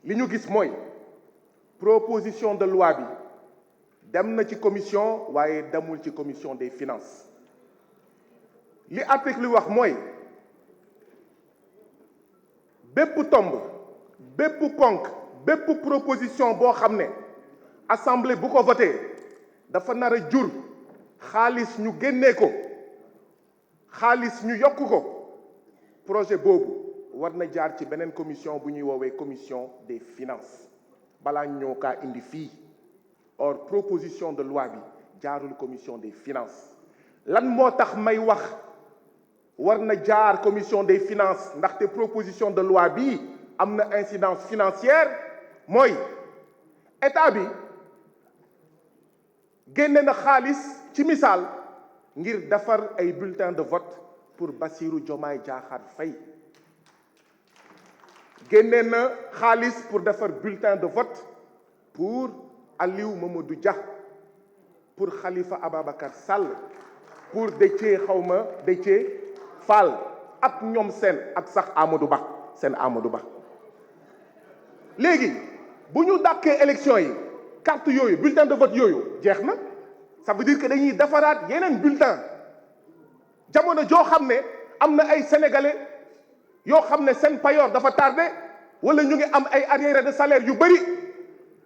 li ñu gis mooy proposition de loi bi dem na ci commission waaye demul ci commission des finances li article li wax mooy bépp tomb bépp ponk bépp proposition boo xam ne assemblée bu ko voté dafa nar a jur xaalis ñu génnee ko xaalis ñu yokk ko projet boobu war na jaar ci beneen commission bu ñuy woowee commission des finances balaa ñoo kaa indi fii or proposition de loi bi jaarul commission des finances lan moo tax may wax war na jaar commission des finances ndaxte proposition de loi bi am na incidence financière mooy état bi génne na xaalis ci misaal ngir defar ay bulletins de vote pour Bassirou Diomaye Diakhar Faye génne na xaalis pour defar bulletin de vote pour Aliou Mamadou Dia pour Khalifa Ababacar Sall pour Déthié Fall ak ñoom seen ak sax Amadou Ba seen Amadou Ba léegi bu ñu dàkkee élection yi carte yooyu bulletin de vote yooyu jeex na ça veut dire que dañuy defaraat yeneen bulletin jamono joo xam ne am na ay sénégalais yoo xam ne seen payoor dafa tardé wala ñu ngi am ay arriérés de salaire yu bëri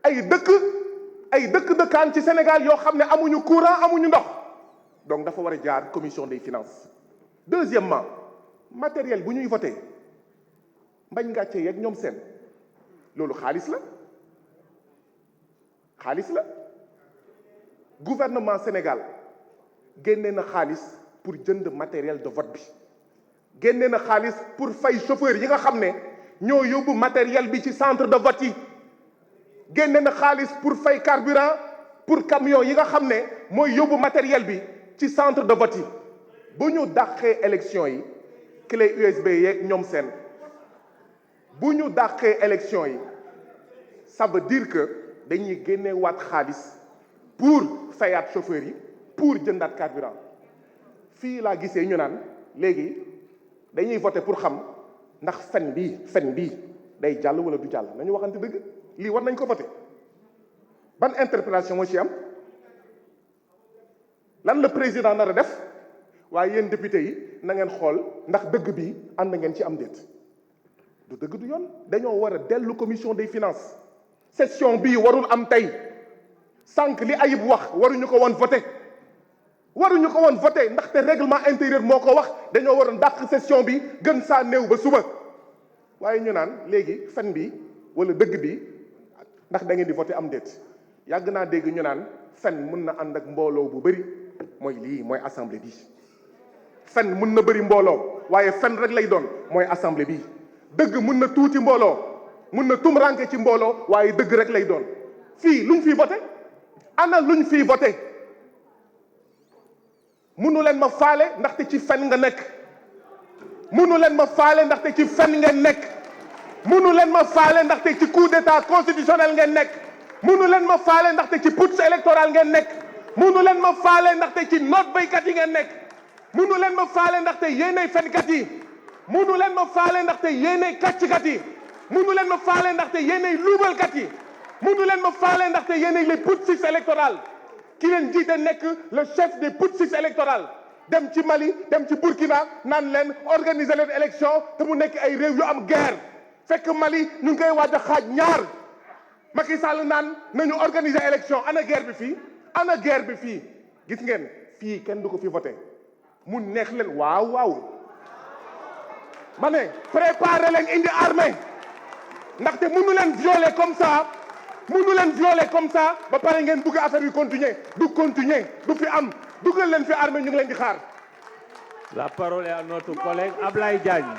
ay dëkkaan ci Sénégal yoo xam ne amuñu courant amuñu ndox donc dafa war a jaar commission des finances. Deuxièmement matériel bu ñuy voté mbañ ngàcce yeeg ñoom seen loolu xaalis la gouvernement Sénégal génne na xaalis pour jënd matériel de vote bi génne na xaalis pour fay chauffeur yi nga xam ne ñoo yóbbu matériel bi ci centre de vote yi génne na xaalis pour fay carburant pour camion yi nga xam ne mooy yóbbu matériel bi ci centre de vote yi bu ñu dàqee élection yi clé USB yeeg ñoom seen bu ñu dàqee élection yi ça veut dire que dañuy génne waat xaalis pour fayaat chauffeur yi pour jëndaat carburant fii laa gisee ñu naan léegi dañuy voter pour xam ndax fen bii day jàll wala du jàll nañu waxante dëgg lii war nañ ko voter ban interprétation moo ci am lan la président nar a def waaye yéen député yi na ngeen xool ndax dëgg bi ànd ngeen ci am déet du dëgg du yoon dañoo war a dellu commission des finances session bii warul am tey sànq li Ayib wax waruñu ko woon voté ndaxte règlement intérieur moo ko wax dañoo waroon dàq session bi gën saa néew ba suba waaye ñu naan léegi fen bi wala dëgg bi ndax da ngeen di voté am déet yàgg naa dégg ñu naan fen mën na ànd ak mbooloo bu bëri mooy lii mooy assemblée bi fen mën na bëri mbooloo waaye fen rek lay doon mooy assemblée bi dëgg mën na tuuti mbooloo mën na tumranke ci mbooloo waaye dëgg rek lay doon fii luñ fiy voté ana luñ fiy voté mënu leen ma faale ndaxte ci fen nga nekk mënu leen ma faale ndaxte ci fen ngeen nekk mënu leen ma faale ndaxte ci coup d'état constitutionnel ngeen nekk mënu leen ma faale ndaxte ci putsch électoral ngeen nekk mënu leen ma faale ndaxte ci noot béykat yi ngeen nekk mënu leen ma faale ndaxte yéenay fenkat yi mënu leen ma faale ndaxte yéenay kàcckat yi mënu leen ma faale ndaxte yéenay luubalkat yi mënu leen ma faale ndaxte yéenay les putschistes électoraux ki leen jiite nekk le chef des putschistes électoraux dem ci Mali dem ci Burkina naan leen organiser leen élection te mu nekk ay réew yu am guerre fekk Mali ñu ngi koy waaj a xaaj ñaar Macky Sall naan nañu organiser élection ana guerre bi fii gis ngeen fii kenn du ko fi voté mu neex leen waaw ma ne préparer leen indi armée ndaxte mënu leen violer comme ça ba pare ngeen bëgg affaire yi continuer du fi am dugal leen fi armée ñu ngi leen di xaar. La parole est à notre collègue Ablaye Diagne.